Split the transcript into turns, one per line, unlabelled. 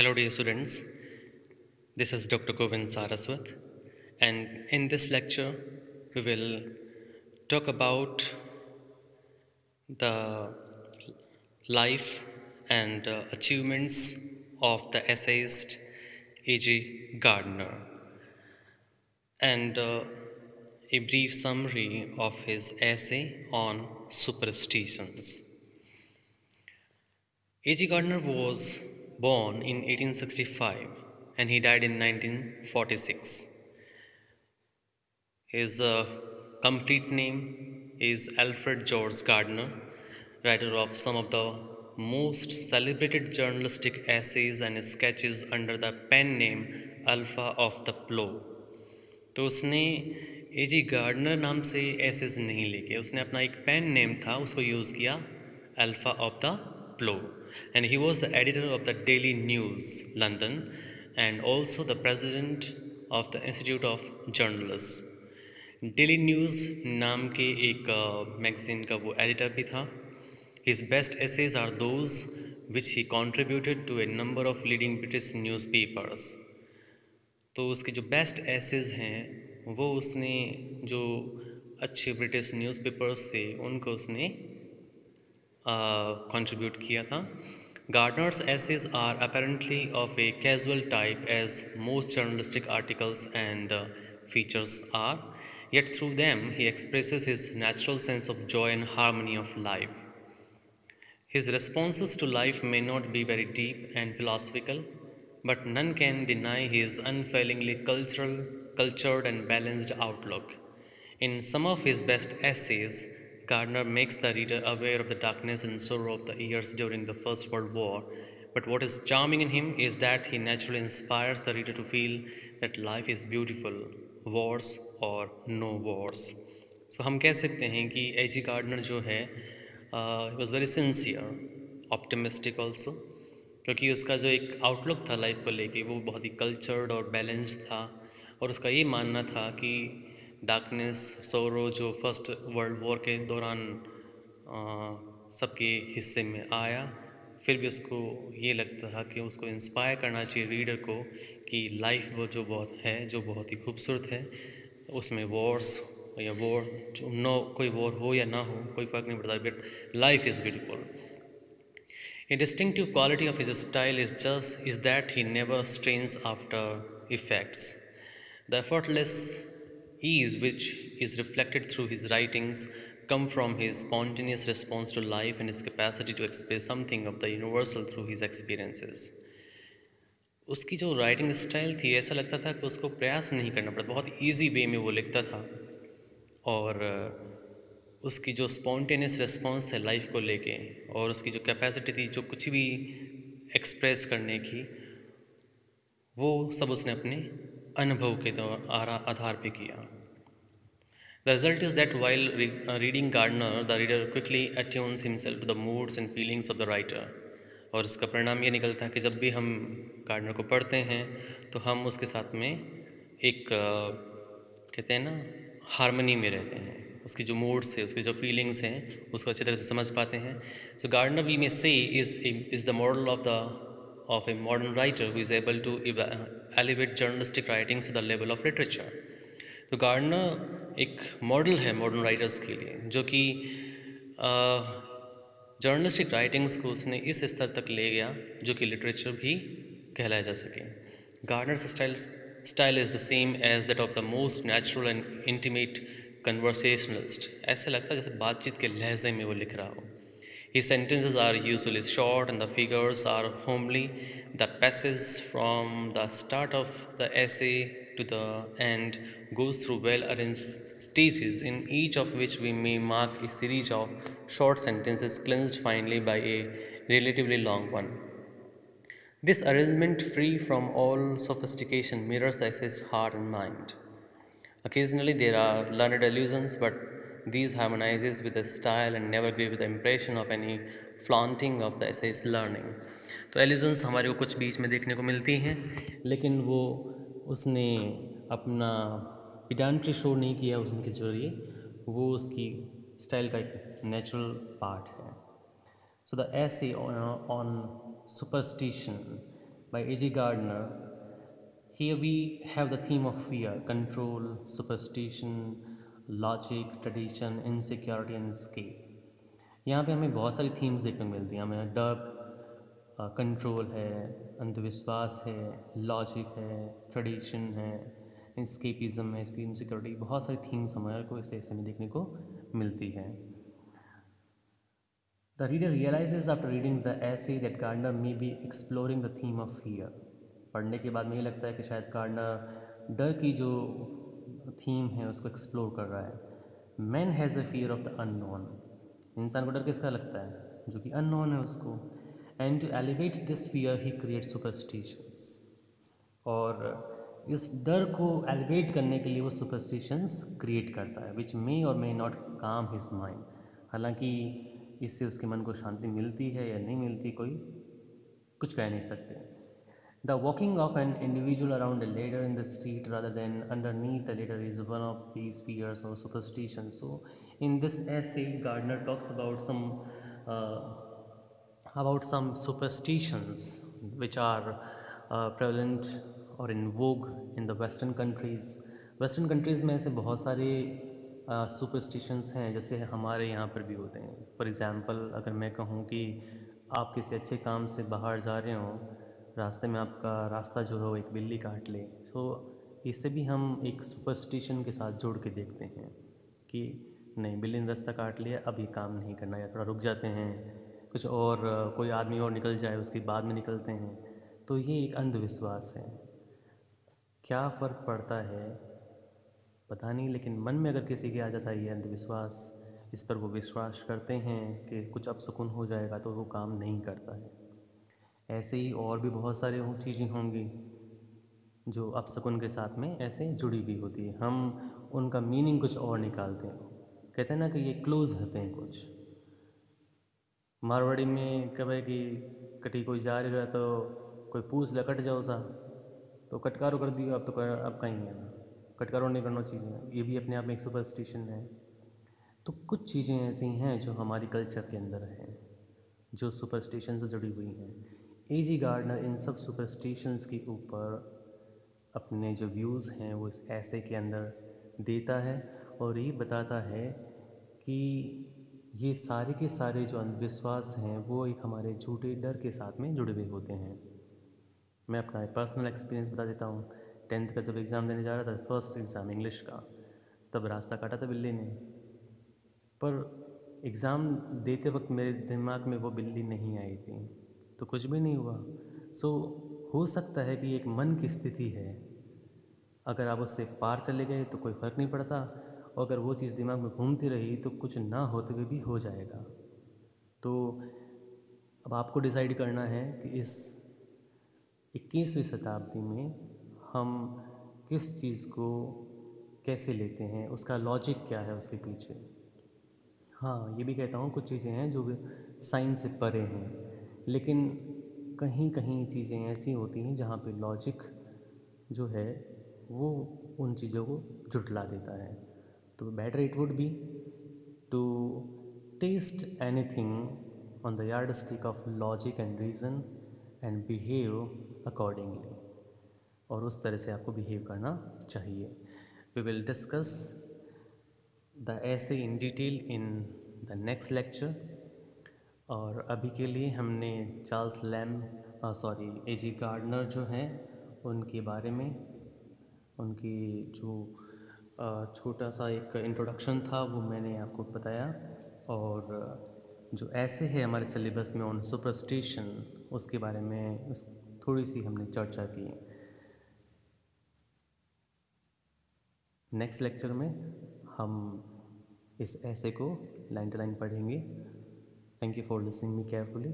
Hello, dear students. This is Dr. Govind Saraswat, and in this lecture, we will talk about the life and achievements of the essayist A.G. Gardner and a brief summary of his essay on superstitions. A.G. Gardner was born in 1865 and he died in 1946. His complete name is Alfred George Gardner, writer of some of the most celebrated journalistic essays and sketches under the pen name Alpha of the Plow. तो उसने A.G. Gardener नाम से essays नहीं लिखे, उसने अपना एक pen name था उसको यूज़ किया, alpha of the plough, and he was the editor of the Daily News, London, and also the president of the Institute of Journalists. Daily news नाम के एक मैगज़ीन का वो एडिटर भी था. His best essays are those which he contributed to a number of leading British newspapers. तो उसके जो बेस्ट एसेज हैं वो उसने जो अच्छे ब्रिटिश न्यूज़पेपर्स थे उनको उसने contribute किया था. Gardner's essays are apparently of a casual type as most journalistic articles and features are, yet through them he expresses his natural sense of joy and harmony of life. His responses to life may not be very deep and philosophical, but none can deny his unfailingly cultured and balanced outlook. In some of his best essays, Gardner makes the reader aware of the darkness and sorrow of the years during the First World War. But what is charming in him is that he naturally inspires the reader to feel that life is beautiful, wars or no wars. So हम कह सकते हैं कि A.G. Gardener जो है he was very sincere, optimistic also, क्योंकि उसका जो एक आउटलुक था लाइफ को लेके वो बहुत ही कल्चर्ड और बैलेंस्ड था, और उसका ये मानना था कि डार्कनेस सोरो जो फर्स्ट वर्ल्ड वॉर के दौरान सबके हिस्से में आया, फिर भी उसको ये लगता था कि उसको इंस्पायर करना चाहिए रीडर को कि लाइफ वो जो बहुत है, जो बहुत ही खूबसूरत है, उसमें वॉर्स या वॉर जो नो कोई वॉर हो या ना हो कोई फ़र्क नहीं पड़ता, but life is beautiful. A distinctive quality of his style is that he never strains after effects. The effortless ease which is reflected through his writings come from his spontaneous response to life and his capacity to express something of the universal through his experiences. उसकी जो writing style थी ऐसा लगता था कि उसको प्रयास नहीं करना पड़ता, बहुत ईजी वे में वो लिखता था, और उसकी जो स्पॉन्टेनियस रिस्पॉन्स थे लाइफ को लेके और उसकी जो कैपेसिटी थी जो कुछ भी एक्सप्रेस करने की, वो सब उसने अपने अनुभव के आधार पे किया. The result is that while reading Gardner, the reader quickly attunes himself to the moods and feelings of the writer. और इसका परिणाम ये निकलता है कि जब भी हम गार्डनर को पढ़ते हैं तो हम उसके साथ में एक कहते हैं ना हारमनी में रहते हैं, उसकी जो मूड्स है, उसकी जो फीलिंग्स हैं, उसको अच्छी तरह से समझ पाते हैं. सो गार्डनर वी मे से is the model of a modern writer who is able to elevate journalistic writings to the level of literature. तो गार्डनर एक मॉडल है मॉडर्न राइटर्स के लिए, जो कि जर्नलिस्टिक राइटिंग्स को उसने इस स्तर तक ले गया जो कि लिटरेचर भी कहलाया जा सके. Gardner's style is the same as that of the most natural and intimate conversationalist. ऐसे लगता है जैसे बातचीत के लहजे में वो लिख रहा हो. His sentences are usually short and the figures are homely. The passage from the start of the essay to the end goes through well-arranged stages, in each of which we may mark a series of short sentences cleansed finely by a relatively long one. This arrangement, free from all sophistication, mirrors the essay's heart and mind. Occasionally there are learned allusions, but these harmonizes with the style and never give the impression of any flaunting of the essay's learning. तो allusions हमारे को कुछ बीच में देखने को मिलती हैं, लेकिन वो उसने अपना पेडांट्री शो नहीं किया उसके जरिए, वो उसकी स्टाइल का एक नेचुरल पार्ट है. So the essay on superstition by A.G. Gardner. Here we have the theme of fear, control, superstition, logic, tradition, insecurity and escape. यहाँ पे हमें बहुत सारी थीम्स देखने को मिलती हैं. हमें डर, कंट्रोल है, अंधविश्वास है, लॉजिक है, ट्रेडिशन है, एस्केपिज्म है, इसकी इनसिक्योरिटी, बहुत सारी थीम्स हमारे को इस ऐसे में देखने को मिलती है. The reader realizes after reading the essay that Gardner may be exploring the theme of fear. पढ़ने के बाद मुझे लगता है कि शायद गार्डनर डर की जो थीम है उसको एक्सप्लोर कर रहा है. Man has a fear of the unknown. इंसान को डर किसका लगता है? जो कि अननोन है उसको. And to elevate this fear he create superstitions. और इस डर को एलिवेट करने के लिए वो सुपरस्टिशंस क्रिएट करता है विच मे और मे नॉट काम हिज माइंड. हालांकि इससे उसके मन को शांति मिलती है या नहीं मिलती, कोई कुछ कह नहीं सकते. The walking of an individual around a ladder in the street rather than underneath the ladder is one of these fears or superstitions. So in this essay Gardner talks about some superstitions which are prevalent or in vogue in the western countries. Western countries में ऐसे बहुत सारे superstitions हैं जैसे हमारे यहाँ पर भी होते हैं. फॉर एग्ज़ाम्पल अगर मैं कहूँ कि आप किसी अच्छे काम से बाहर जा रहे हो, रास्ते में आपका रास्ता जो है वो एक बिल्ली काट ले, तो इससे भी हम एक सुपरस्टिशन के साथ जोड़ के देखते हैं कि नहीं, बिल्ली ने रास्ता काट लिया, अब ये काम नहीं करना, या थोड़ा रुक जाते हैं, कुछ और कोई आदमी और निकल जाए उसके बाद में निकलते हैं. तो ये एक अंधविश्वास है. क्या फ़र्क पड़ता है पता नहीं, लेकिन मन में अगर किसी के आ जाता है ये अंधविश्वास, इस पर वो विश्वास करते हैं कि कुछ अपशकुन हो जाएगा, तो वो काम नहीं करता है. ऐसे ही और भी बहुत सारे चीज़ें होंगी जो अपशकुन के साथ में ऐसे जुड़ी भी होती है. हम उनका मीनिंग कुछ और निकालते हैं. कहते हैं ना कि ये क्लोज होते हैं कुछ. मारवाड़ी में कहे कि कटी कोई जा रही रहा तो कोई पूछ ले कट जाओ सा, तो कटकारो कर दियो, अब तो अब कहीं है ना, कटकारो नहीं करना चाहिए. ये भी अपने आप में एक सुपरस्टिशन है. तो कुछ चीज़ें ऐसी हैं जो हमारी कल्चर के अंदर हैं, जो सुपरस्टिशन से जुड़ी हुई हैं. A.G. गार्डनर इन सब सुपरस्टिशंस के ऊपर अपने जो व्यूज़ हैं वो इस ऐसे के अंदर देता है और ये बताता है कि ये सारे के सारे जो अंधविश्वास हैं वो एक हमारे झूठे डर के साथ में जुड़े हुए होते हैं. मैं अपना पर्सनल एक्सपीरियंस बता देता हूँ. 10th का जब एग्ज़ाम देने जा रहा था, फर्स्ट एग्ज़ाम इंग्लिश का, तब रास्ता काटा था बिल्ली ने. पर एग्ज़ाम देते वक्त मेरे दिमाग में वो बिल्ली नहीं आई थी, तो कुछ भी नहीं हुआ. हो सकता है कि एक मन की स्थिति है, अगर आप उससे पार चले गए तो कोई फ़र्क नहीं पड़ता, और अगर वो चीज़ दिमाग में घूमती रही तो कुछ ना होते हुए भी हो जाएगा. तो अब आपको डिसाइड करना है कि इस 21वीं शताब्दी में हम किस चीज़ को कैसे लेते हैं, उसका लॉजिक क्या है उसके पीछे. हाँ, ये भी कहता हूँ कुछ चीज़ें हैं जो साइंस से परे हैं, लेकिन कहीं कहीं चीज़ें ऐसी होती हैं जहाँ पे लॉजिक जो है वो उन चीज़ों को झुठला देता है. तो better it would be to test anything on the yardstick of logic and reason and behave accordingly, और उस तरह से आपको बिहेव करना चाहिए. वी विल डिस्कस द ऐसे in detail in the next lecture. और अभी के लिए हमने चार्ल्स A.G. गार्डनर जो हैं उनके बारे में, उनकी जो छोटा सा एक इंट्रोडक्शन था वो मैंने आपको बताया, और जो ऐसे है हमारे सिलेबस में ऑन सुपरस्टिशन, उसके बारे में थोड़ी सी हमने चर्चा की. नेक्स्ट लेक्चर में हम इस ऐसे को लाइन टू लाइन पढ़ेंगे. Thank you for listening me carefully.